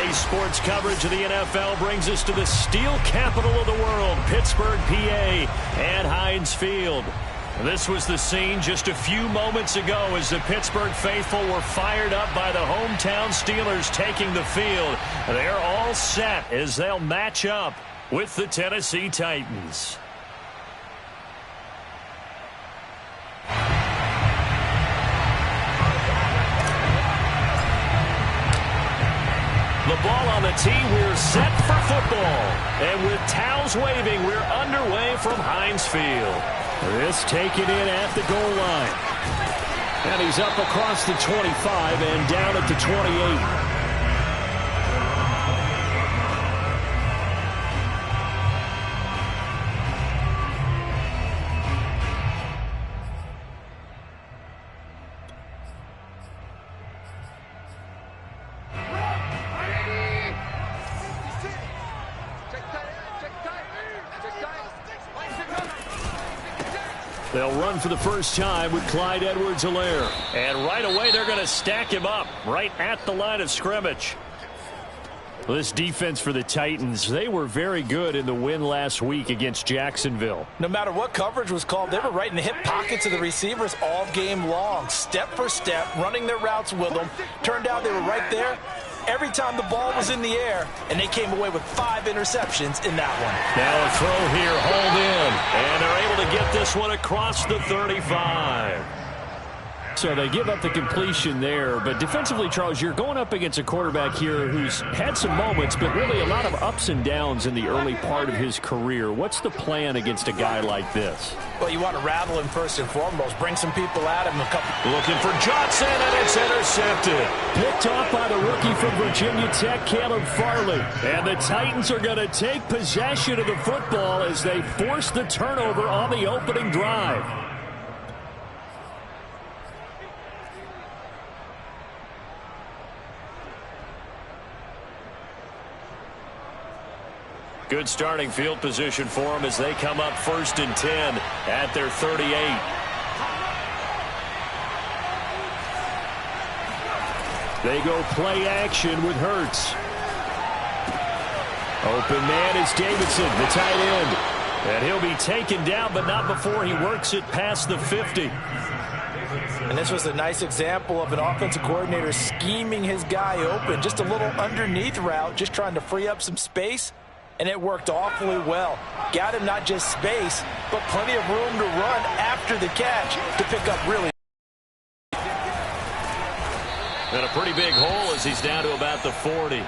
Today's sports coverage of the NFL brings us to the steel capital of the world, Pittsburgh, PA, and Heinz Field. This was the scene just a few moments ago as the Pittsburgh faithful were fired up by the hometown Steelers taking the field. They're all set as they'll match up with the Tennessee Titans. The ball on the tee, we're set for football. And with towels waving, we're underway from Heinz Field. This taken in at the goal line. And he's up across the 25 and down at the 28. They'll run for the first time with Clyde Edwards-Helaire. And right away, they're going to stack him up right at the line of scrimmage. This defense for the Titans, they were very good in the win last week against Jacksonville. No matter what coverage was called, they were right in the hip pockets of the receivers all game long. Step for step, running their routes with them. Turned out they were right there every time the ball was in the air, and they came away with 5 interceptions in that one. Now a throw here, hauled in, and they're able to get this one across the 35. So they give up the completion there, but defensively, Charles, you're going up against a quarterback here who's had some moments, but really a lot of ups and downs in the early part of his career. What's the plan against a guy like this? Well, you want to rattle him first and foremost, bring some people at him. Looking for Johnson, and it's intercepted. Picked off by the rookie from Virginia Tech, Caleb Farley. And the Titans are going to take possession of the football as they force the turnover on the opening drive. Good starting field position for them as they come up 1st and 10 at their 38. They go play action with Hurts. Open man is Davidson, the tight end. And he'll be taken down, but not before he works it past the 50. And this was a nice example of an offensive coordinator scheming his guy open. Just a little underneath route, just trying to free up some space. And it worked awfully well. Got him not just space, but plenty of room to run after the catch to pick up really. And a pretty big hole as he's down to about the 40.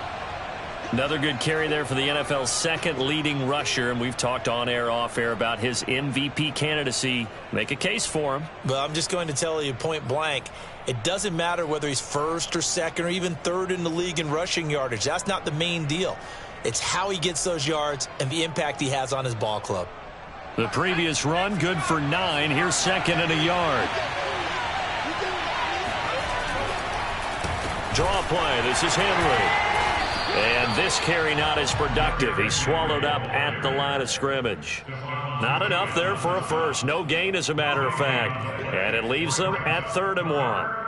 Another good carry there for the NFL's second leading rusher, and we've talked on air, off air about his MVP candidacy. Make a case for him. Well, I'm just going to tell you point blank, it doesn't matter whether he's first or second or even third in the league in rushing yardage. That's not the main deal. It's how he gets those yards and the impact he has on his ball club. The previous run, good for 9. Here's 2nd and a yard. Draw play. This is Henry. And this carry not as productive. He's swallowed up at the line of scrimmage. Not enough there for a first. No gain, as a matter of fact. And it leaves them at 3rd and 1.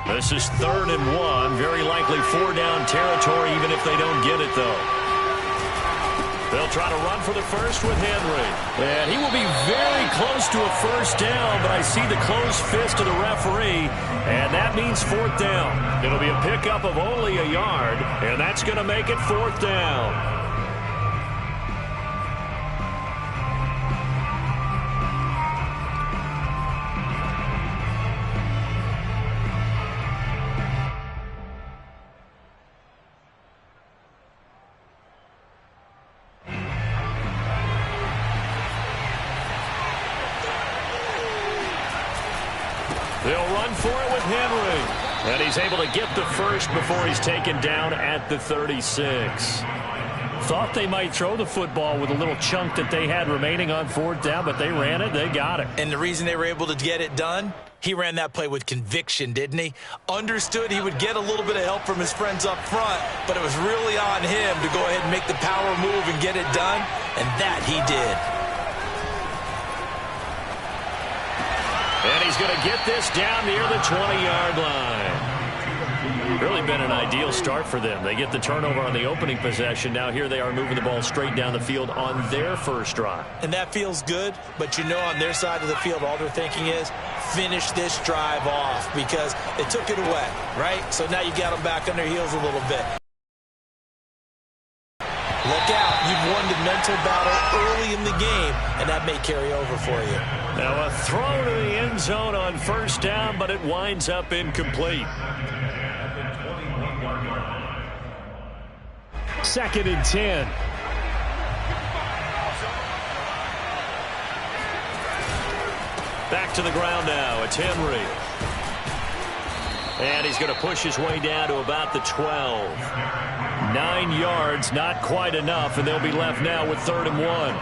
This is 3rd and 1. Very likely 4-down territory, even if they don't get it, though. They'll try to run for the first with Henry. And he will be very close to a first down, but I see the closed fist of the referee, and that means 4th down. It'll be a pickup of only a yard, and that's going to make it 4th down. They'll run for it with Henry. And he's able to get the first before he's taken down at the 36. Thought they might throw the football with a little chunk that they had remaining on 4th down, but they ran it. They got it. And the reason they were able to get it done, he ran that play with conviction, didn't he? Understood he would get a little bit of help from his friends up front, but it was really on him to go ahead and make the power move and get it done, and that he did. And he's going to get this down near the 20-yard line. Really been an ideal start for them. They get the turnover on the opening possession. Now here they are moving the ball straight down the field on their first drive. And that feels good, but you know on their side of the field all they're thinking is finish this drive off because they took it away, right? So now you got them back on their heels a little bit. Look out. You've won the mental battle early in the game, and that may carry over for you. Now a throw to the end zone on first down, but it winds up incomplete. 2nd and 10. Back to the ground now. It's Henry. And he's going to push his way down to about the 12. 9 yards, not quite enough, and they'll be left now with 3rd and 1.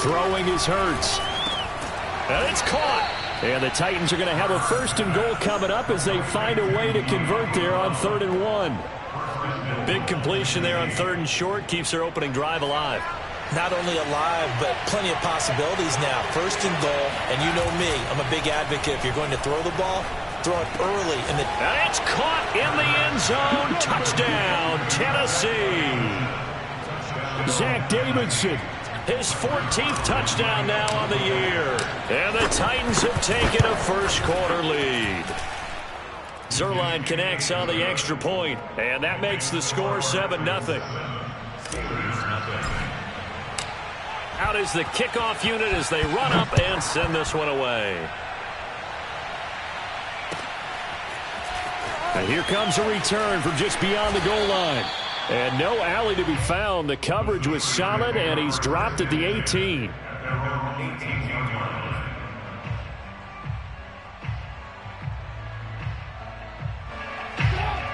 Throwing is Hurts. And it's caught. And the Titans are going to have a 1st and goal coming up as they find a way to convert there on 3rd and 1. Big completion there on 3rd and short. Keeps their opening drive alive. Not only alive, but plenty of possibilities now. 1st and goal, and you know me. I'm a big advocate. If you're going to throw the ball, throw it early. And it's caught in the end zone. Touchdown, Tennessee. Zach Davidson. His 14th touchdown now on the year. And the Titans have taken a first-quarter lead. Zuerlein connects on the extra point, and that makes the score 7-0. Out is the kickoff unit as they run up and send this one away. And here comes a return from just beyond the goal line. And no alley to be found. The coverage was solid, and he's dropped at the 18.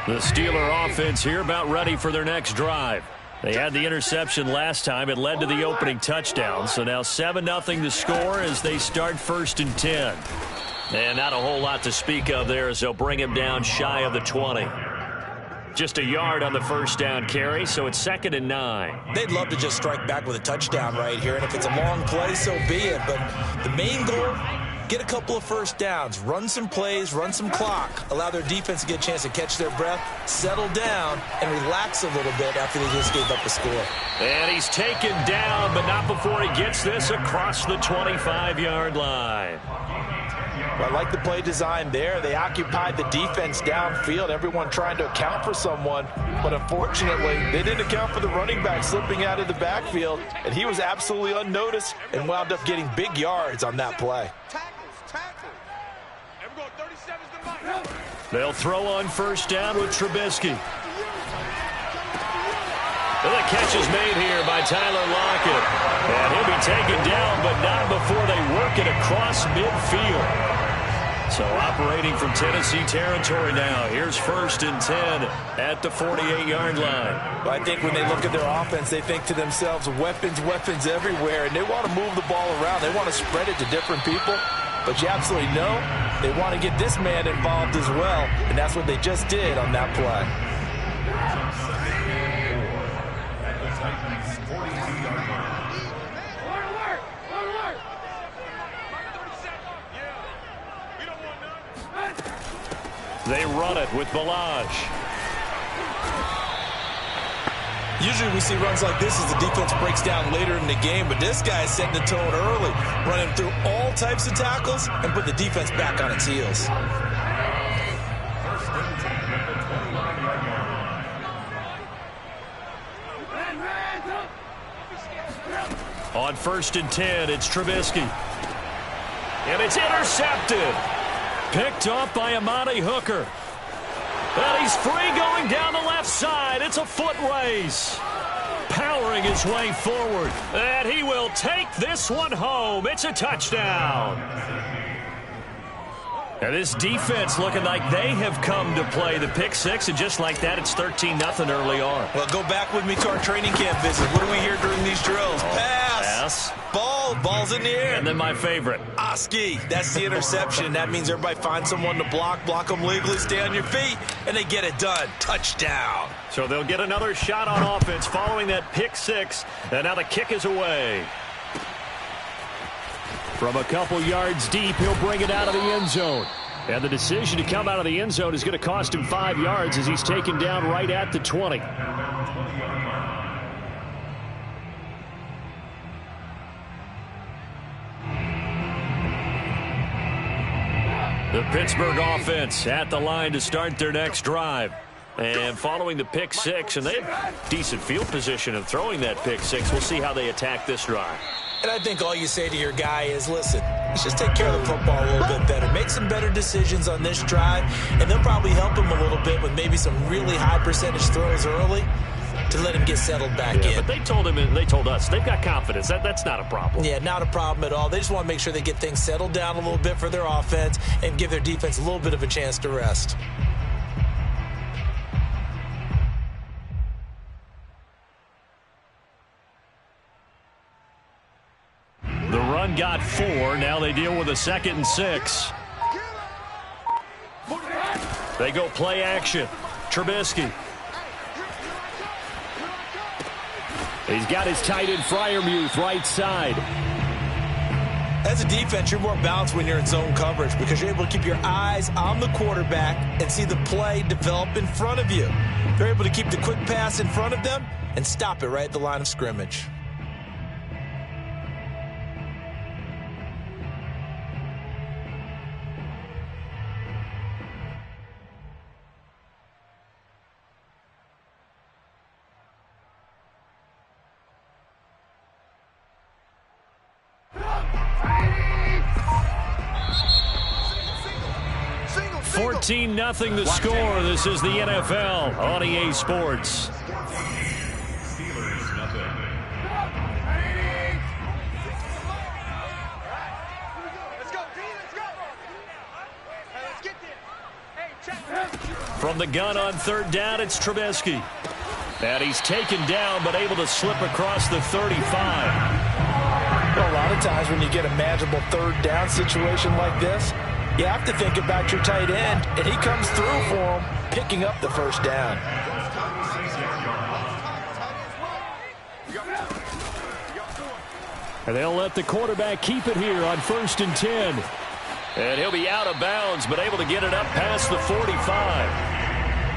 The Steeler offense here about ready for their next drive. They had the interception last time. It led to the opening touchdown. So now 7-0 the score as they start 1st and 10. And not a whole lot to speak of there as they'll bring him down shy of the 20. Just a yard on the first down carry, so it's 2nd and 9. They'd love to just strike back with a touchdown right here, and if it's a long play, so be it. But the main goal, get a couple of first downs, run some plays, run some clock, allow their defense to get a chance to catch their breath, settle down, and relax a little bit after they just gave up a score. And he's taken down, but not before he gets this across the 25-yard line. Well, I like the play design there. They occupied the defense downfield, everyone trying to account for someone. But unfortunately, they didn't account for the running back slipping out of the backfield. And he was absolutely unnoticed and wound up getting big yards on that play. They'll throw on first down with Trubisky. And the catch is made here by Tyler Lockett. And he'll be taken down, but not before they work it across midfield. So operating from Tennessee territory now. Here's 1st and 10 at the 48-yard line. Well, I think when they look at their offense, they think to themselves, weapons, weapons everywhere. And they want to move the ball around. They want to spread it to different people. But you absolutely know they want to get this man involved as well. And that's what they just did on that play. They run it with Ballage. Usually we see runs like this as the defense breaks down later in the game, but this guy is setting the tone early, running through all types of tackles and put the defense back on its heels. On 1st and 10, it's Trubisky. And it's intercepted. Picked off by Amani Hooker. And he's free going down the left side. It's a foot race. Powering his way forward. And he will take this one home. It's a touchdown. And this defense looking like they have come to play the pick six. And just like that, it's 13-0 early on. Well, go back with me to our training camp visit. What do we hear during these drills? Pass. Ball's in the air. And then my favorite. Oski. That's the interception. That means everybody finds someone to block them legally, stay on your feet, and they get it done. Touchdown. So they'll get another shot on offense following that pick six. And now the kick is away. From a couple yards deep, he'll bring it out of the end zone. And the decision to come out of the end zone is going to cost him 5 yards as he's taken down right at the 20. The Pittsburgh offense at the line to start their next drive. And following the pick six, and they have decent field position of throwing that pick six. We'll see how they attack this drive. And I think all you say to your guy is, listen, let's just take care of the football a little bit better. Make some better decisions on this drive, and they'll probably help him a little bit with maybe some really high percentage throws early to let him get settled back in. But they told him and they told us they've got confidence. That's not a problem. Yeah, not a problem at all. They just want to make sure they get things settled down a little bit for their offense and give their defense a little bit of a chance to rest. The run got 4. Now they deal with a 2nd and 6. They go play action. Trubisky. He's got his tight end Freiermuth right side. As a defense, you're more balanced when you're in zone coverage because you're able to keep your eyes on the quarterback and see the play develop in front of you. They're able to keep the quick pass in front of them and stop it right at the line of scrimmage. Nothing the score. This is the NFL on EA Sports. From the gun on 3rd down, it's Trubisky. And he's taken down, but able to slip across the 35. Well, a lot of times when you get a manageable 3rd down situation like this, you have to think about your tight end, and he comes through for him, picking up the 1st down. And they'll let the quarterback keep it here on 1st and 10. And he'll be out of bounds, but able to get it up past the 45.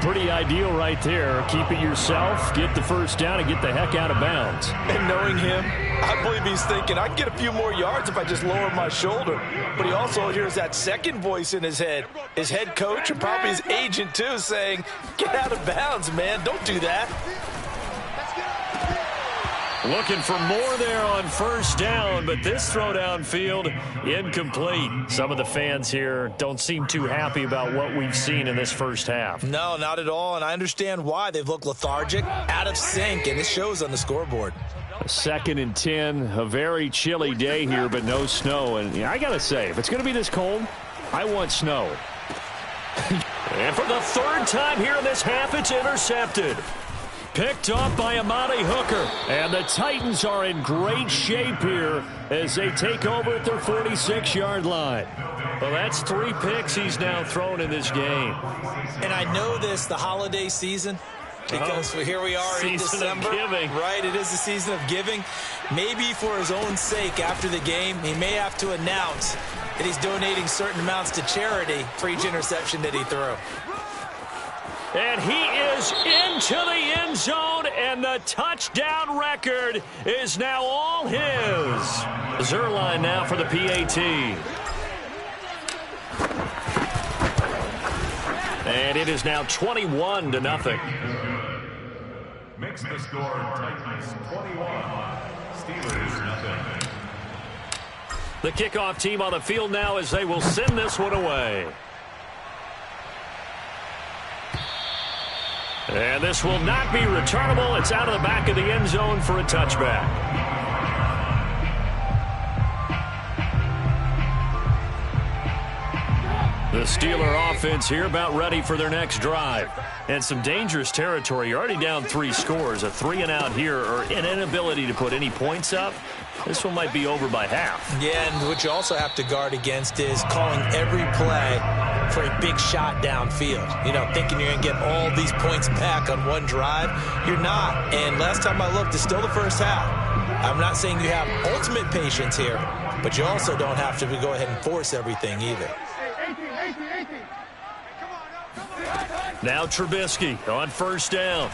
Pretty ideal right there. Keep it yourself, get the 1st down, and get the heck out of bounds. And knowing him, I believe he's thinking, I can get a few more yards if I just lower my shoulder. But he also hears that second voice in his head, his head coach and probably his agent too, saying, get out of bounds, man. Don't do that. Looking for more there on 1st down, but this throw downfield incomplete. Some of the fans here don't seem too happy about what we've seen in this first half. No, not at all, and I understand why. They've looked lethargic, out of sync, and it shows on the scoreboard. 2nd and 10, a very chilly day here, but no snow. And I got to say, if it's going to be this cold, I want snow. And for the 3rd time here in this half, it's intercepted. Picked off by Amani Hooker. And the Titans are in great shape here as they take over at their 46-yard line. Well, that's 3 picks he's now thrown in this game. And I know this, the holiday season, because here we are in December. Right, it is the season of giving. Maybe for his own sake after the game, he may have to announce that he's donating certain amounts to charity for each interception that he threw. And he is into the end zone, and the touchdown record is now all his. Zuerlein now for the PAT. And it is now 21-0. Makes the score Titans 21, Steelers nothing. The kickoff team on the field now as they will send this one away. And this will not be returnable. It's out of the back of the end zone for a touchback. The Steeler offense here about ready for their next drive. And some dangerous territory. You're already down 3 scores. A 3-and-out here or an inability to put any points up. This one might be over by half. Yeah, and what you also have to guard against is calling every play for a big shot downfield. You know, thinking you're going to get all these points back on one drive. You're not. And last time I looked, it's still the first half. I'm not saying you have ultimate patience here, but you also don't have to go ahead and force everything either. Now Trubisky on first down.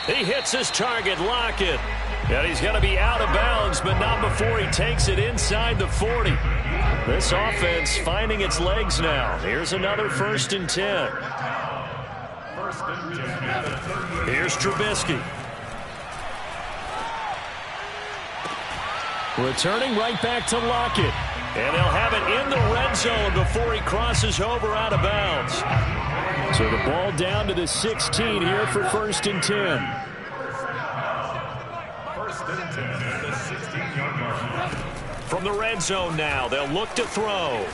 He hits his target, Lockett. And he's going to be out of bounds, but not before he takes it inside the 40. This offense finding its legs now. Here's another 1st and 10. Here's Trubisky. Returning right back to Lockett. And they'll have it in the red zone before he crosses over out of bounds. So the ball down to the 16 here for 1st and 10. From the red zone now, they'll look to throw.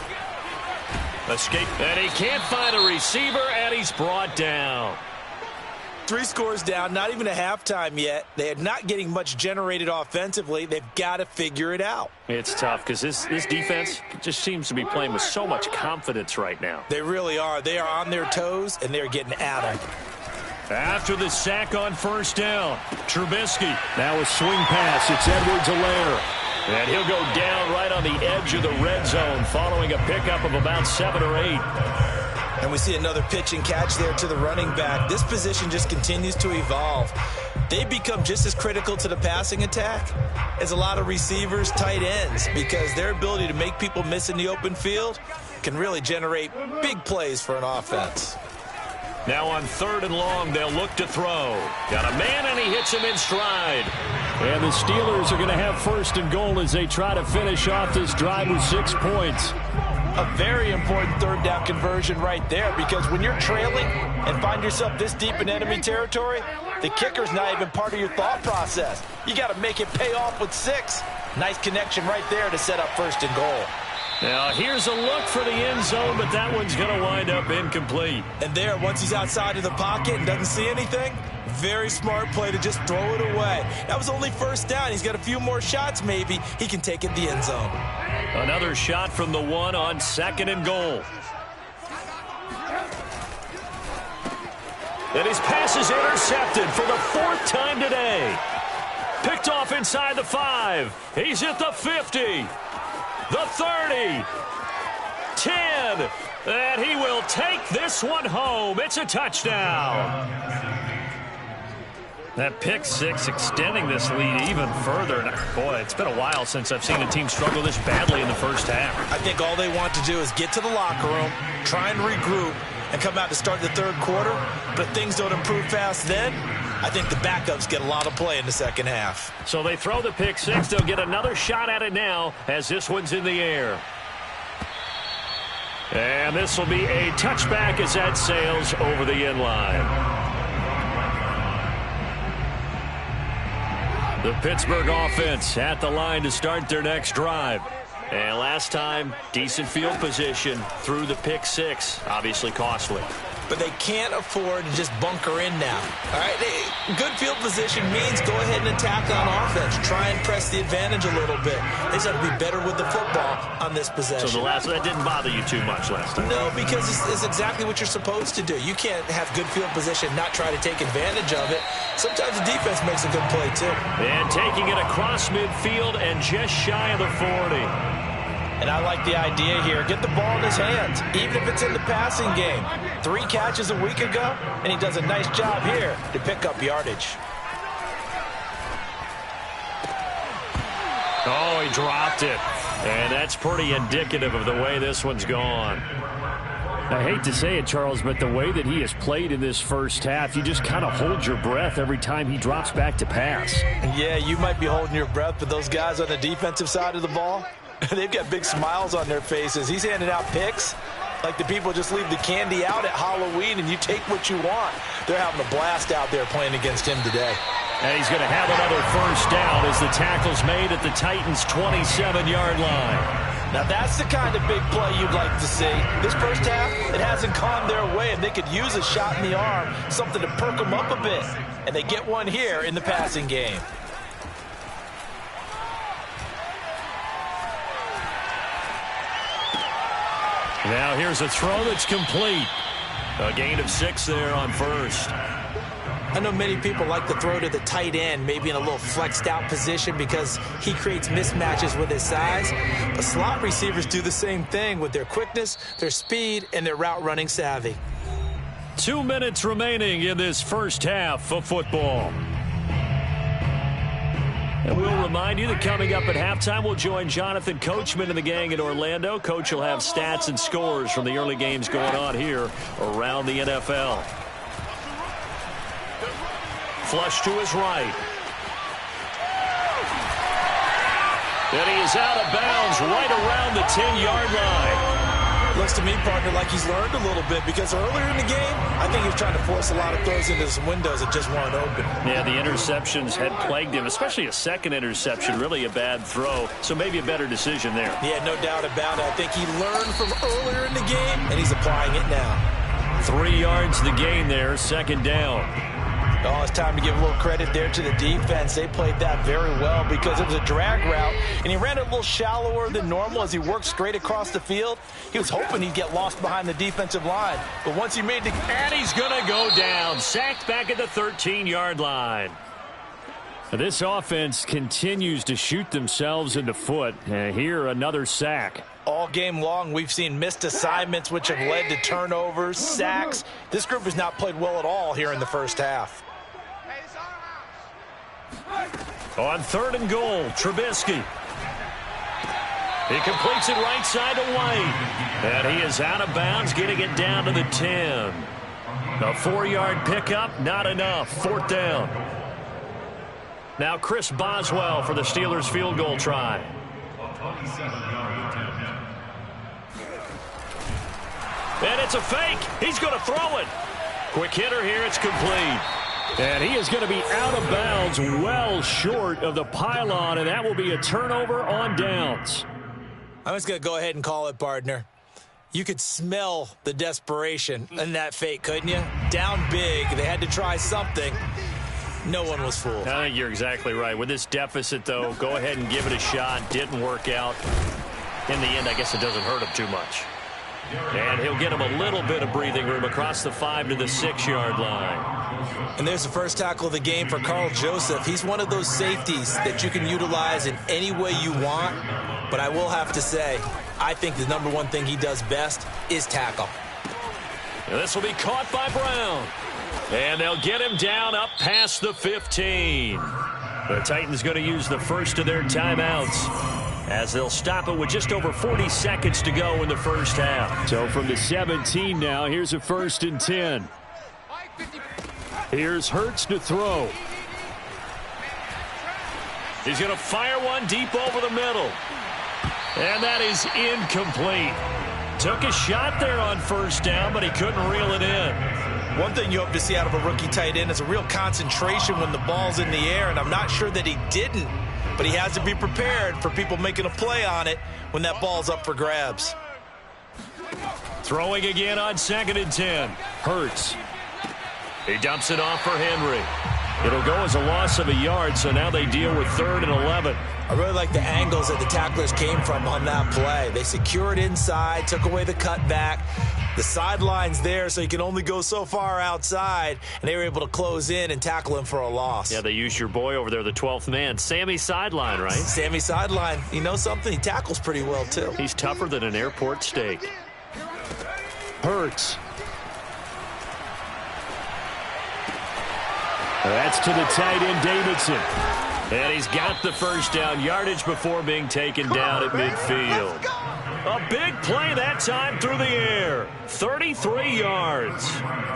Escape, and he can't find a receiver, and he's brought down. 3 scores down, not even a halftime yet. They are not getting much generated offensively. They've got to figure it out. It's tough because this defense just seems to be playing with so much confidence right now. They really are. They are on their toes, and they're getting at them. After the sack on first down, Trubisky. Now a swing pass. It's Edwards-Helaire. And he'll go down right on the edge of the red zone following a pickup of about 7 or 8. And we see another pitch and catch there to the running back. This position just continues to evolve. They become just as critical to the passing attack as a lot of receivers, tight ends, because their ability to make people miss in the open field can really generate big plays for an offense. Now on 3rd and long, they'll look to throw. Got a man, and he hits him in stride. And the Steelers are going to have 1st and goal as they try to finish off this drive with 6 points. A very important 3rd down conversion right there, because when you're trailing and find yourself this deep in enemy territory, the kicker's not even part of your thought process. You got to make it pay off with 6. Nice connection right there to set up 1st and goal. Now here's a look for the end zone, but that one's going to wind up incomplete. And there, once he's outside of the pocket and doesn't see anything, very smart play to just throw it away. That was only 1st down. He's got a few more shots maybe. He can take it the end zone. Another shot from the 1 on 2nd and goal. And his pass is intercepted for the 4th time today. Picked off inside the 5. He's at the 50. The 30, 10, and he will take this one home. It's a touchdown. That pick 6 extending this lead even further. And boy, it's been a while since I've seen a team struggle this badly in the first half. I think all they want to do is get to the locker room, try and regroup, and come out to start the 3rd quarter. But if things don't improve fast then, I think the backups get a lot of play in the 2nd half. So they throw the pick 6. They'll get another shot at it now as this one's in the air. And this will be a touchback as that sails over the end line. The Pittsburgh offense at the line to start their next drive. And last time, decent field position through the pick 6. Obviously costly. But they can't afford to just bunker in now. All right, good field position means go ahead and attack on offense. Try and press the advantage a little bit. They just have to be better with the football on this possession. So that didn't bother you too much last time? No, because it's exactly what you're supposed to do. You can't have good field position, not try to take advantage of it. Sometimes the defense makes a good play, too. And taking it across midfield and just shy of the 40. And I like the idea here. Get the ball in his hands, even if it's in the passing game. 3 catches a week ago, and he does a nice job here to pick up yardage. Oh, he dropped it. And that's pretty indicative of the way this one's gone. I hate to say it, Charles, but the way that he has played in this first half, you just kind of hold your breath every time he drops back to pass. Yeah, you might be holding your breath, but those guys on the defensive side of the ball, they've got big smiles on their faces. He's handing out picks like the people just leave the candy out at Halloween and you take what you want. They're having a blast out there playing against him today. And he's going to have another 1st down as the tackle's made at the Titans' 27-yard line. Now that's the kind of big play you'd like to see. This first half, it hasn't gone their way, and they could use a shot in the arm, something to perk them up a bit. And they get one here in the passing game. Now here's a throw that's complete. A gain of 6 there on 1st. I know many people like to throw to the tight end, maybe in a little flexed out position because he creates mismatches with his size. But slot receivers do the same thing with their quickness, their speed, and their route running savvy. 2 minutes remaining in this first half of football. And we'll remind you that coming up at halftime, we'll join Jonathan Coachman and the gang in Orlando. Coach will have stats and scores from the early games going on here around the NFL. Flush to his right. And he is out of bounds right around the 10-yard line. Looks to me, partner, like he's learned a little bit because earlier in the game, I think he was trying to force a lot of throws into some windows that just weren't open. Yeah, the interceptions had plagued him, especially a second interception, really a bad throw. So maybe a better decision there. Yeah, no doubt about it. I think he learned from earlier in the game, and he's applying it now. 3 yards the gain there, second down. Oh, it's time to give a little credit there to the defense. They played that very well because it was a drag route, and he ran it a little shallower than normal as he worked straight across the field. He was hoping he'd get lost behind the defensive line, but once he made the... And he's going to go down, sacked back at the 13-yard line. This offense continues to shoot themselves in the foot. Here, another sack. All game long, we've seen missed assignments, which have led to turnovers, sacks. This group has not played well at all here in the first half. On 3rd and goal, Trubisky. He completes it right side to White. And he is out of bounds, getting it down to the 10. A 4-yard pickup, not enough. 4th down. Now Chris Boswell for the Steelers field goal try. And it's a fake. He's going to throw it. Quick hitter here. It's complete. And he is going to be out of bounds well short of the pylon, and that will be a turnover on downs. I'm just going to go ahead and call it, partner. You could smell the desperation in that fake, couldn't you? Down big. They had to try something. No one was fooled. I think you're exactly right. With this deficit, though, go ahead and give it a shot. Didn't work out. In the end, I guess it doesn't hurt him too much. And he'll get him a little bit of breathing room across the 5 to the 6-yard line. And there's the first tackle of the game for Carl Joseph. He's one of those safeties that you can utilize in any way you want. But I will have to say, I think the number one thing he does best is tackle. And this will be caught by Brown. And they'll get him down up past the 15. The Titans going to use the first of their timeouts, as they'll stop it with just over 40 seconds to go in the first half. So from the 17 now, here's a 1st and 10. Here's Hurts to throw. He's going to fire one deep over the middle. And that is incomplete. Took a shot there on 1st down, but he couldn't reel it in. One thing you hope to see out of a rookie tight end is a real concentration when the ball's in the air, and I'm not sure that he didn't. But he has to be prepared for people making a play on it when that ball's up for grabs. Throwing again on 2nd and 10. Hurts. He dumps it off for Henry. It'll go as a loss of a yard, so now they deal with 3rd and 11. I really like the angles that the tacklers came from on that play. They secured inside, took away the cutback. The sideline's there, so you can only go so far outside, and they were able to close in and tackle him for a loss. Yeah, they used your boy over there, the 12th man, Sammy Sideline, right? Sammy Sideline. You know something? He tackles pretty well, too. He's tougher than an airport steak. Hurts. That's to the tight end, Davidson. And he's got the first down, yardage before being taken down at midfield. A big play that time through the air. 33 yards.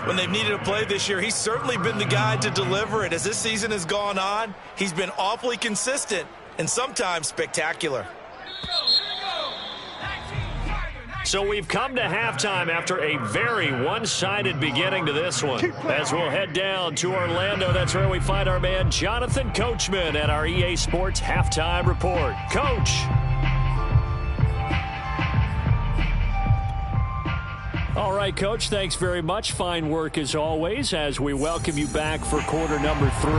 When they've needed a play this year, he's certainly been the guy to deliver it. As this season has gone on, he's been awfully consistent and sometimes spectacular. So we've come to halftime after a very one-sided beginning to this one. As we'll head down to Orlando, that's where we find our man Jonathan Coachman at our EA Sports Halftime Report. Coach. All right, Coach, thanks very much. Fine work as always as we welcome you back for quarter number 3.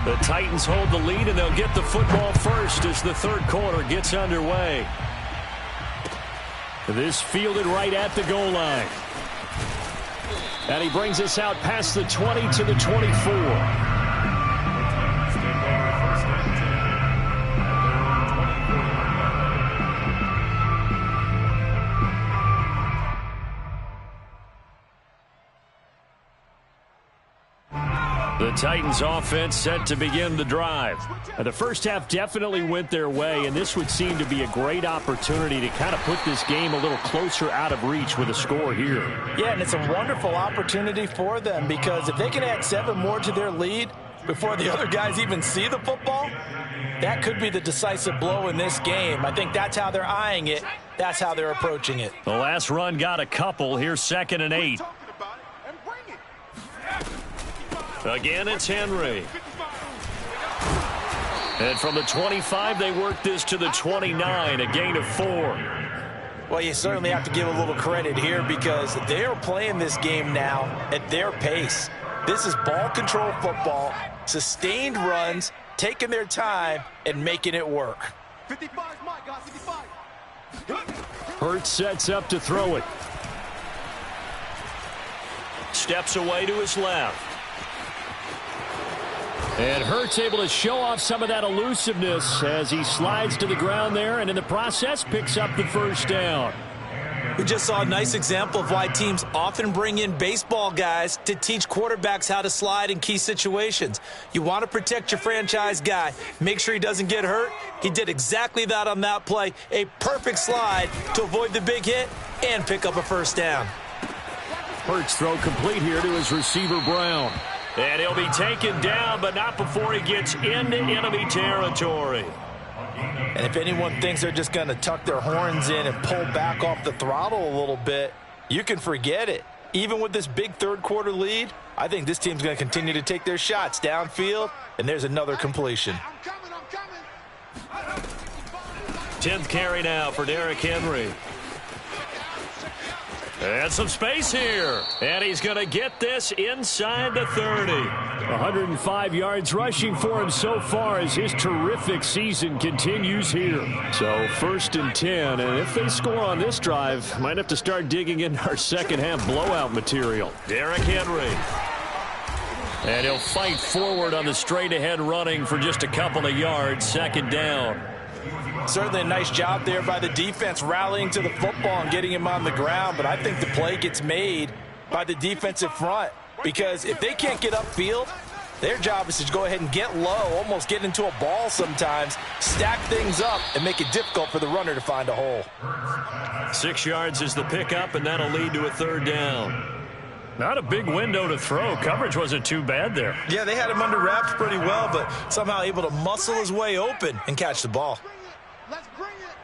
The Titans hold the lead, and they'll get the football first as the 3rd quarter gets underway. This fielded right at the goal line. And he brings us out past the 20 to the 24. The Titans offense set to begin the drive. The first half definitely went their way, and this would seem to be a great opportunity to kind of put this game a little closer out of reach with a score here. Yeah, and it's a wonderful opportunity for them because if they can add 7 more to their lead before the other guys even see the football, that could be the decisive blow in this game. I think that's how they're eyeing it. That's how they're approaching it. The last run got a couple. Here's 2nd and 8. Again, it's Henry. And from the 25, they work this to the 29, a gain of 4. Well, you certainly have to give a little credit here because they are playing this game now at their pace. This is ball control football, sustained runs, taking their time, and making it work. 55, Mike, got 55. Hurts sets up to throw it. Steps away to his left. And Hurts able to show off some of that elusiveness as he slides to the ground there and in the process picks up the first down. We just saw a nice example of why teams often bring in baseball guys to teach quarterbacks how to slide in key situations. You want to protect your franchise guy. Make sure he doesn't get hurt. He did exactly that on that play. A perfect slide to avoid the big hit and pick up a first down. Hurts throw complete here to his receiver Brown. And he'll be taken down, but not before he gets into enemy territory. And if anyone thinks they're just going to tuck their horns in and pull back off the throttle a little bit, you can forget it. Even with this big third-quarter lead, I think this team's going to continue to take their shots downfield, and there's another completion. 10th carry now for Derrick Henry. And some space here. And he's going to get this inside the 30. 105 yards rushing for him so far as his terrific season continues here. So 1st and 10. And if they score on this drive, might have to start digging in our second half blowout material. Derrick Henry. And he'll fight forward on the straight ahead running for just a couple of yards. 2nd down. Certainly a nice job there by the defense rallying to the football and getting him on the ground, but I think the play gets made by the defensive front because if they can't get upfield, their job is to go ahead and get low, almost get into a ball sometimes, stack things up, and make it difficult for the runner to find a hole. 6 yards is the pickup, and that'll lead to a 3rd down. Not a big window to throw. Coverage wasn't too bad there. Yeah, they had him under wraps pretty well, but somehow able to muscle his way open and catch the ball. Let's bring it.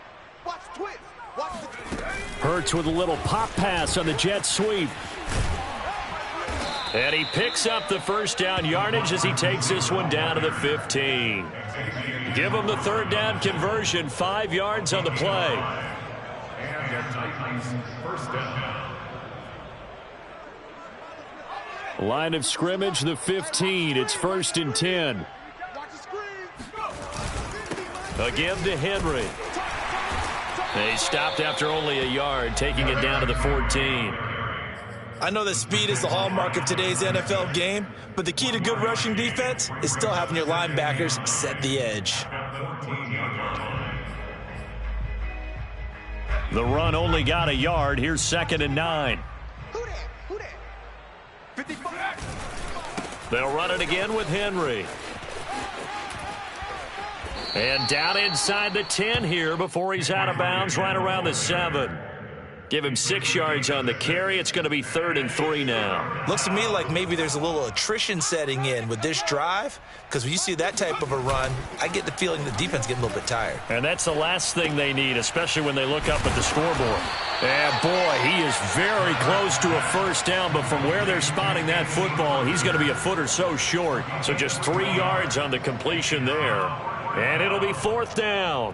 Watch twist. Watch the twist. Hurts with a little pop pass on the jet sweep. And he picks up the first down yardage as he takes this one down to the 15. Give him the 3rd down conversion. 5 yards on the play. And the Titans first down. Line of scrimmage, the 15. It's 1st and 10. Again to Henry. They stopped after only a yard, taking it down to the 14. I know that speed is the hallmark of today's NFL game, but the key to good rushing defense is still having your linebackers set the edge. The run only got a yard. Here's 2nd and 9. Who that? 55. They'll run it again with Henry. And down inside the 10 here before he's out of bounds right around the 7. Give him 6 yards on the carry. It's going to be 3rd and 3 now. Looks to me like maybe there's a little attrition setting in with this drive because when you see that type of a run, I get the feeling the defense getting a little bit tired. And that's the last thing they need, especially when they look up at the scoreboard. And boy, he is very close to a first down, but from where they're spotting that football, he's going to be a foot or so short. So just 3 yards on the completion there. And it'll be 4th down.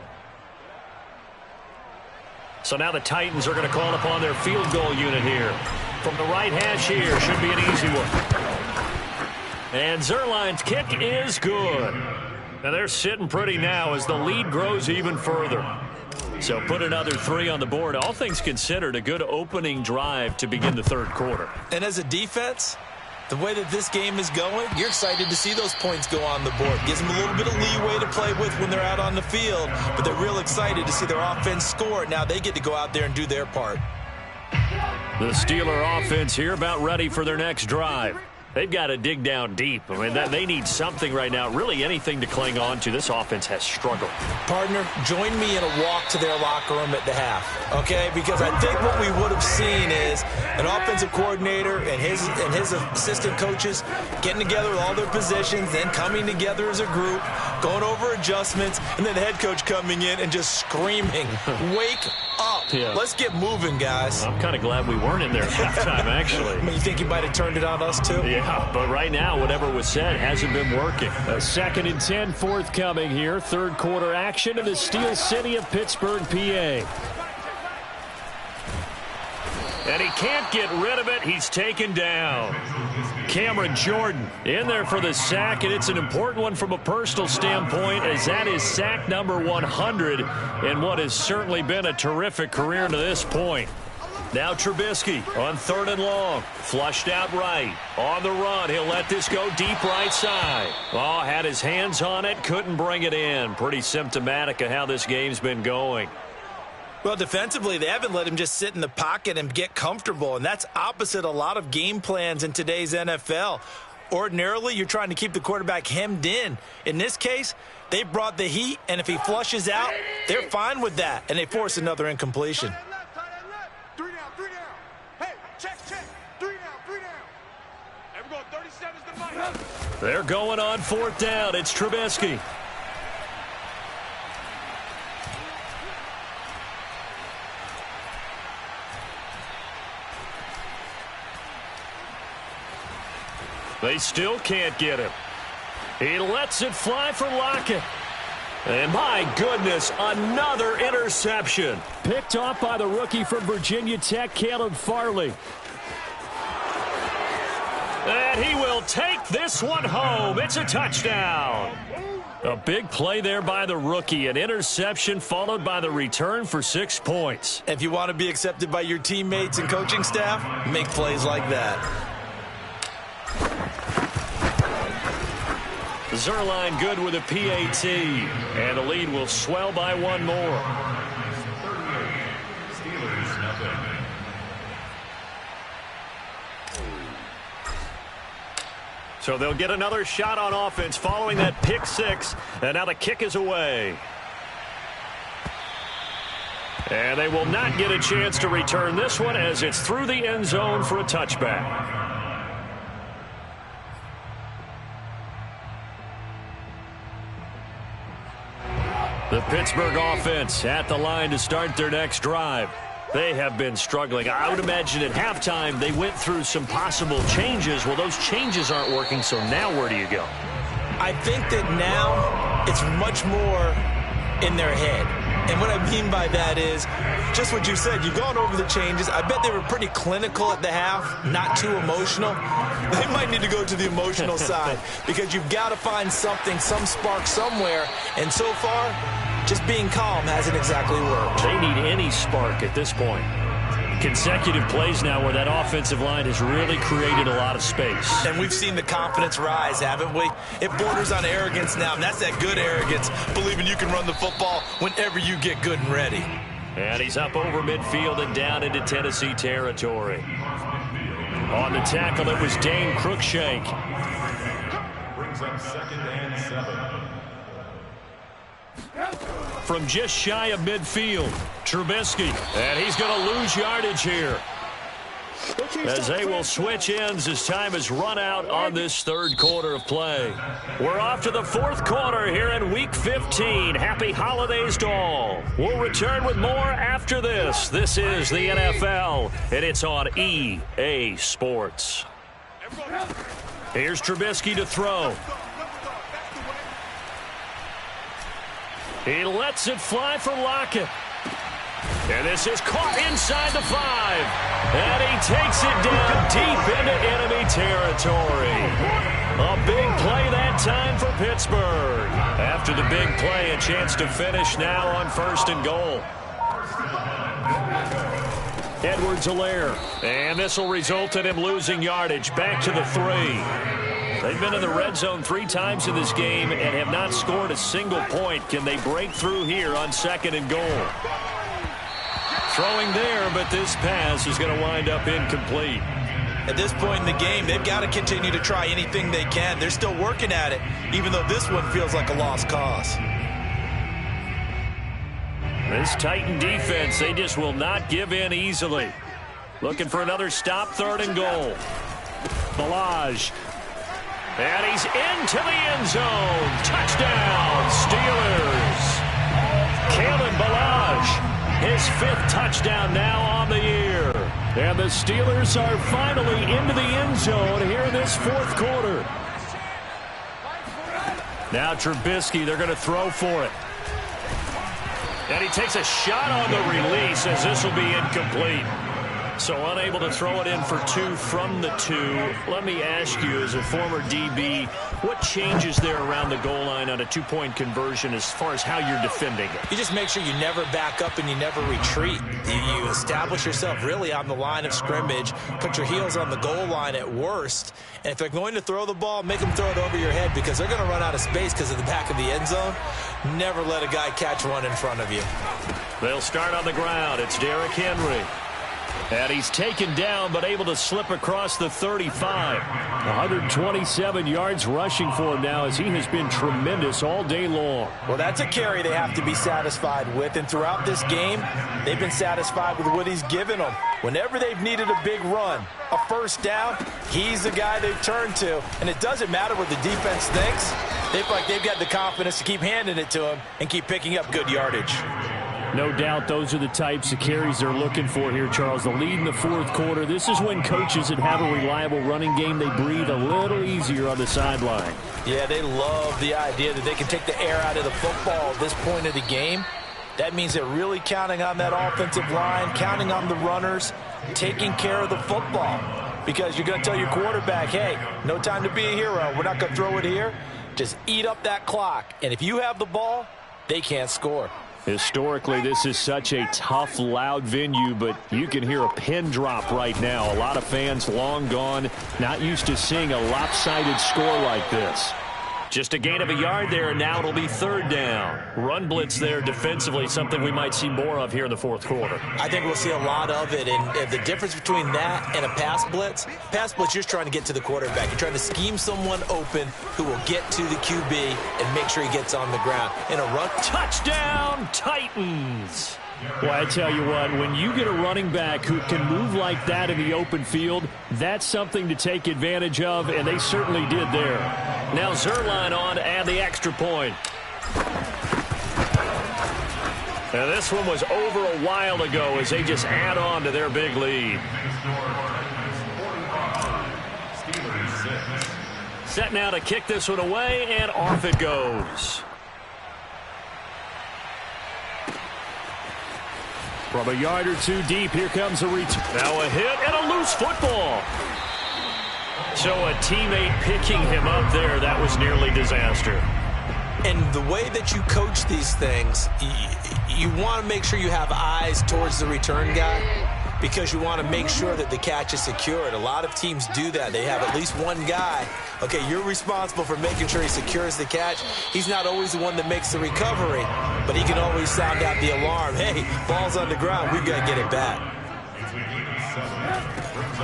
So now the Titans are going to call upon their field goal unit here. From the right hash here, should be an easy one. And Zuerlein's kick is good. Now they're sitting pretty now as the lead grows even further. So put another 3 on the board. All things considered, a good opening drive to begin the third quarter. And as a defense, the way that this game is going, you're excited to see those points go on the board. Gives them a little bit of leeway to play with when they're out on the field, but they're real excited to see their offense score. Now they get to go out there and do their part. The Steeler offense here about ready for their next drive. They've got to dig down deep. I mean, they need something right now, really anything to cling on to. This offense has struggled. Partner, join me in a walk to their locker room at the half, okay? Because I think what we would have seen is an offensive coordinator and his assistant coaches getting together with all their positions, then coming together as a group, going over adjustments, and then the head coach coming in and just screaming, wake up. Yeah. Let's get moving, guys. I'm kind of glad we weren't in there at halftime, actually. I mean, you think you might have turned it on us, too? Yeah, but right now, whatever was said hasn't been working. A 2nd and 10 forthcoming here. Third quarter action in the Steel City of Pittsburgh, PA. And he can't get rid of it. He's taken down. Cameron Jordan in there for the sack, and it's an important one from a personal standpoint, as that is sack number 100 in what has certainly been a terrific career to this point. Now Trubisky on 3rd and long. Flushed out right. On the run. He'll let this go deep right side. Oh, had his hands on it. Couldn't bring it in. Pretty symptomatic of how this game's been going. Well, defensively, they haven't let him just sit in the pocket and get comfortable, and that's opposite a lot of game plans in today's NFL. Ordinarily, you're trying to keep the quarterback hemmed in. In this case, they brought the heat, and if he flushes out, they're fine with that, and they force another incompletion. They're going on 4th down. It's Trubisky. They still can't get him. He lets it fly for Lockett. And my goodness, another interception. Picked off by the rookie from Virginia Tech, Caleb Farley. And he will take this one home. It's a touchdown. A big play there by the rookie. An interception followed by the return for 6 points. If you want to be accepted by your teammates and coaching staff, make plays like that. Zuerlein good with a PAT. And the lead will swell by 1 more. Steelers nothing. So they'll get another shot on offense following that pick 6. And now the kick is away. And they will not get a chance to return this one as it's through the end zone for a touchback. The Pittsburgh offense at the line to start their next drive. They have been struggling. I would imagine at halftime they went through some possible changes. Well, those changes aren't working, so now where do you go? I think that now it's much more in their head. And what I mean by that is just what you said. You've gone over the changes. I bet they were pretty clinical at the half, not too emotional. They might need to go to the emotional side because you've got to find something, some spark somewhere. And so far, just being calm hasn't exactly worked. They need any spark at this point. Consecutive plays now where that offensive line has really created a lot of space. And we've seen the confidence rise, haven't we? It borders on arrogance now, and that's that good arrogance, believing you can run the football whenever you get good and ready. And he's up over midfield and down into Tennessee territory. On the tackle, it was Dane Cruikshank. Brings up 2nd and 7. From just shy of midfield, Trubisky. And he's going to lose yardage here. As they will switch ends as time has run out on this third quarter of play. We're off to the 4th quarter here in Week 15. Happy holidays to all. We'll return with more after this. This is the NFL, and it's on EA Sports. Here's Trubisky to throw. He lets it fly for Lockett. And this is caught inside the 5. And he takes it down deep into enemy territory. A big play that time for Pittsburgh. After the big play, a chance to finish now on 1st and goal. Edwards-Helaire. And this will result in him losing yardage. Back to the 3. They've been in the red zone 3 times in this game and have not scored a single point. Can they break through here on 2nd and goal? Throwing there, but this pass is going to wind up incomplete. At this point in the game, they've got to continue to try anything they can. They're still working at it, even though this one feels like a lost cause. This Titan defense, they just will not give in easily. Looking for another stop, 3rd and goal. Ballage. And he's into the end zone. Touchdown, Steelers. Kalen Ballage. His 5th touchdown now on the year. And the Steelers are finally into the end zone here in this 4th quarter. Now Trubisky, they're going to throw for it. And he takes a shot on the release as this will be incomplete. So unable to throw it in for 2 from the 2. Let me ask you, as a former DB, what changes there around the goal line on a 2-point conversion as far as how you're defending it? You just make sure you never back up and you never retreat. You establish yourself really on the line of scrimmage, put your heels on the goal line at worst, and if they're going to throw the ball, make them throw it over your head because they're going to run out of space because of the back of the end zone. Never let a guy catch one in front of you. They'll start on the ground. It's Derrick Henry. And he's taken down, but able to slip across the 35. 127 yards rushing for him now as he has been tremendous all day long. Well, that's a carry they have to be satisfied with. And throughout this game, they've been satisfied with what he's given them. Whenever they've needed a big run, a 1st down, he's the guy they've turned to. And it doesn't matter what the defense thinks. They feel like they've got the confidence to keep handing it to him and keep picking up good yardage. No doubt those are the types of carries they're looking for here, Charles. The lead in the 4th quarter. This is when coaches that have a reliable running game, they breathe a little easier on the sideline. Yeah, they love the idea that they can take the air out of the football at this point of the game. That means they're really counting on that offensive line, counting on the runners, taking care of the football. Because you're going to tell your quarterback, hey, no time to be a hero. We're not going to throw it here. Just eat up that clock. And if you have the ball, they can't score. Historically, this is such a tough, loud venue, but you can hear a pin drop right now. A lot of fans long gone, not used to seeing a lopsided score like this. Just a gain of a yard there, and now it'll be 3rd down. Run blitz there defensively, something we might see more of here in the 4th quarter. I think we'll see a lot of it, and the difference between that and a pass blitz, you're just trying to get to the quarterback. You're trying to scheme someone open who will get to the QB and make sure he gets on the ground. In a run, touchdown, Titans! Well, I tell you what, when you get a running back who can move like that in the open field, that's something to take advantage of, and they certainly did there. Now Zuerlein on to add the extra point. Now this one was over a while ago as they just add on to their big lead. Set now to kick this one away, and off it goes. From a yard or 2 deep, here comes a return. Now a hit and a loose football. So a teammate picking him up there, that was nearly disaster. And the way that you coach these things, you want to make sure you have eyes towards the return guy because you want to make sure that the catch is secured. A lot of teams do that. They have at least one guy. Okay, you're responsible for making sure he secures the catch. He's not always the one that makes the recovery, but he can always sound out the alarm. Hey, ball's on the ground. We've got to get it back.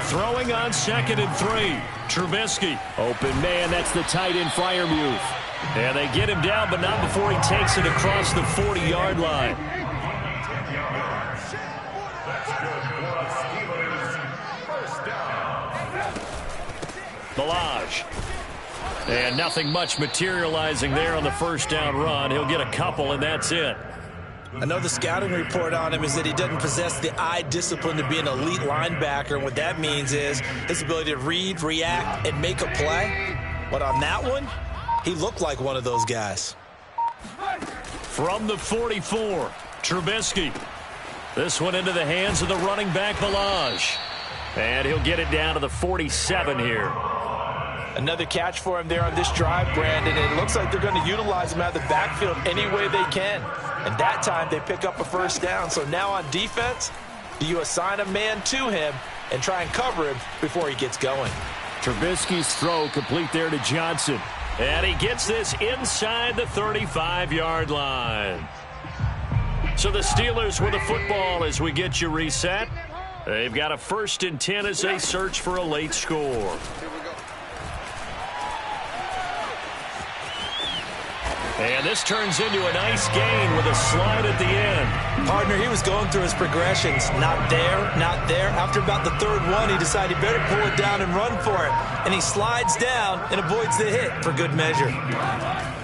Throwing on 2nd and 3. Trubisky. Open man, that's the tight end Freiermuth. And they get him down, but not before he takes it across the 40-yard line. Ballage. And nothing much materializing there on the 1st down run. He'll get a couple, and that's it. I know the scouting report on him is that he doesn't possess the eye discipline to be an elite linebacker. And what that means is his ability to read, react, and make a play. But on that one, he looked like one of those guys. From the 44, Trubisky. This one into the hands of the running back, Ballage. And he'll get it down to the 47 here. Another catch for him there on this drive, Brandon. And it looks like they're going to utilize him out of the backfield any way they can. And that time they pick up a 1st down. So now on defense, Do you assign a man to him and try and cover him before he gets going? Trubisky's throw complete there to Johnson. And he gets this inside the 35-yard line. So the Steelers with the football as we get you reset. They've got a 1st and 10 as they search for a late score. And this turns into a nice gain with a slide at the end. Partner, he was going through his progressions. Not there, not there. After about the 3rd one, he decided he better pull it down and run for it. And he slides down and avoids the hit for good measure.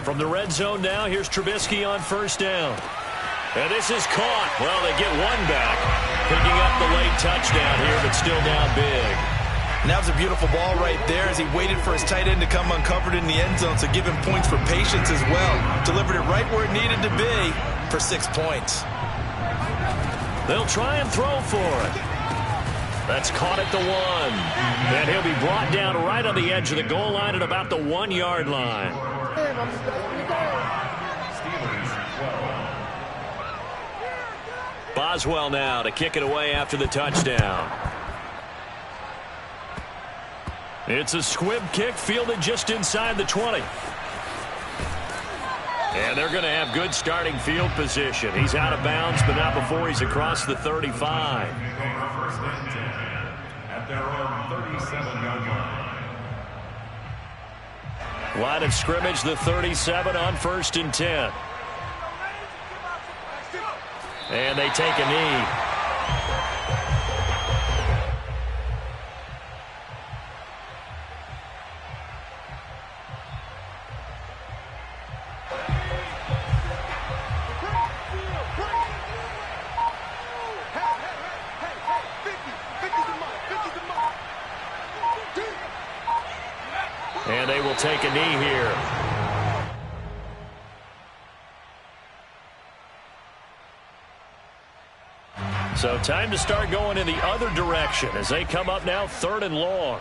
From the red zone now, here's Trubisky on 1st down. And this is caught. Well, they get one back. Picking up the late touchdown here, but still down big. And that was a beautiful ball right there as he waited for his tight end to come uncovered in the end zone, so give him points for patience as well. Delivered it right where it needed to be for 6 points. They'll try and throw for it. That's caught at the 1. And he'll be brought down right on the edge of the goal line at about the 1-yard line. Boswell now to kick it away after the touchdown. It's a squib kick fielded just inside the 20. And they're going to have good starting field position. He's out of bounds, but not before he's across the 35. At their own 37-yard line. Line of scrimmage, the 37 on 1st and 10. And they take a knee. And they will take a knee here. So time to start going in the other direction as they come up now 3rd and long.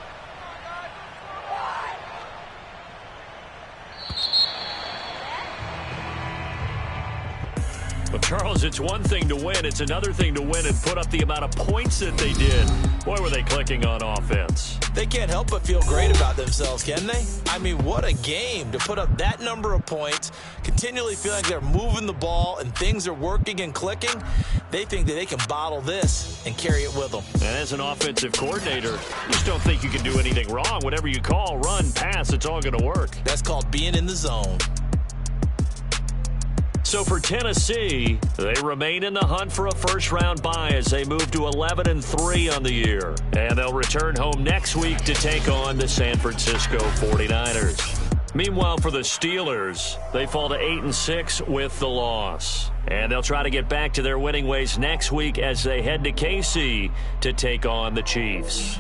Well, Charles, it's one thing to win. It's another thing to win and put up the amount of points that they did. Boy, were they clicking on offense. They can't help but feel great about themselves, can they? I mean, what a game to put up that number of points, continually feeling like they're moving the ball and things are working and clicking. They think that they can bottle this and carry it with them. And as an offensive coordinator, you just don't think you can do anything wrong. Whatever you call, run, pass, it's all going to work. That's called being in the zone. So for Tennessee, they remain in the hunt for a first-round bye as they move to 11-3 on the year. And they'll return home next week to take on the San Francisco 49ers. Meanwhile, for the Steelers, they fall to 8-6 with the loss. And they'll try to get back to their winning ways next week as they head to KC to take on the Chiefs.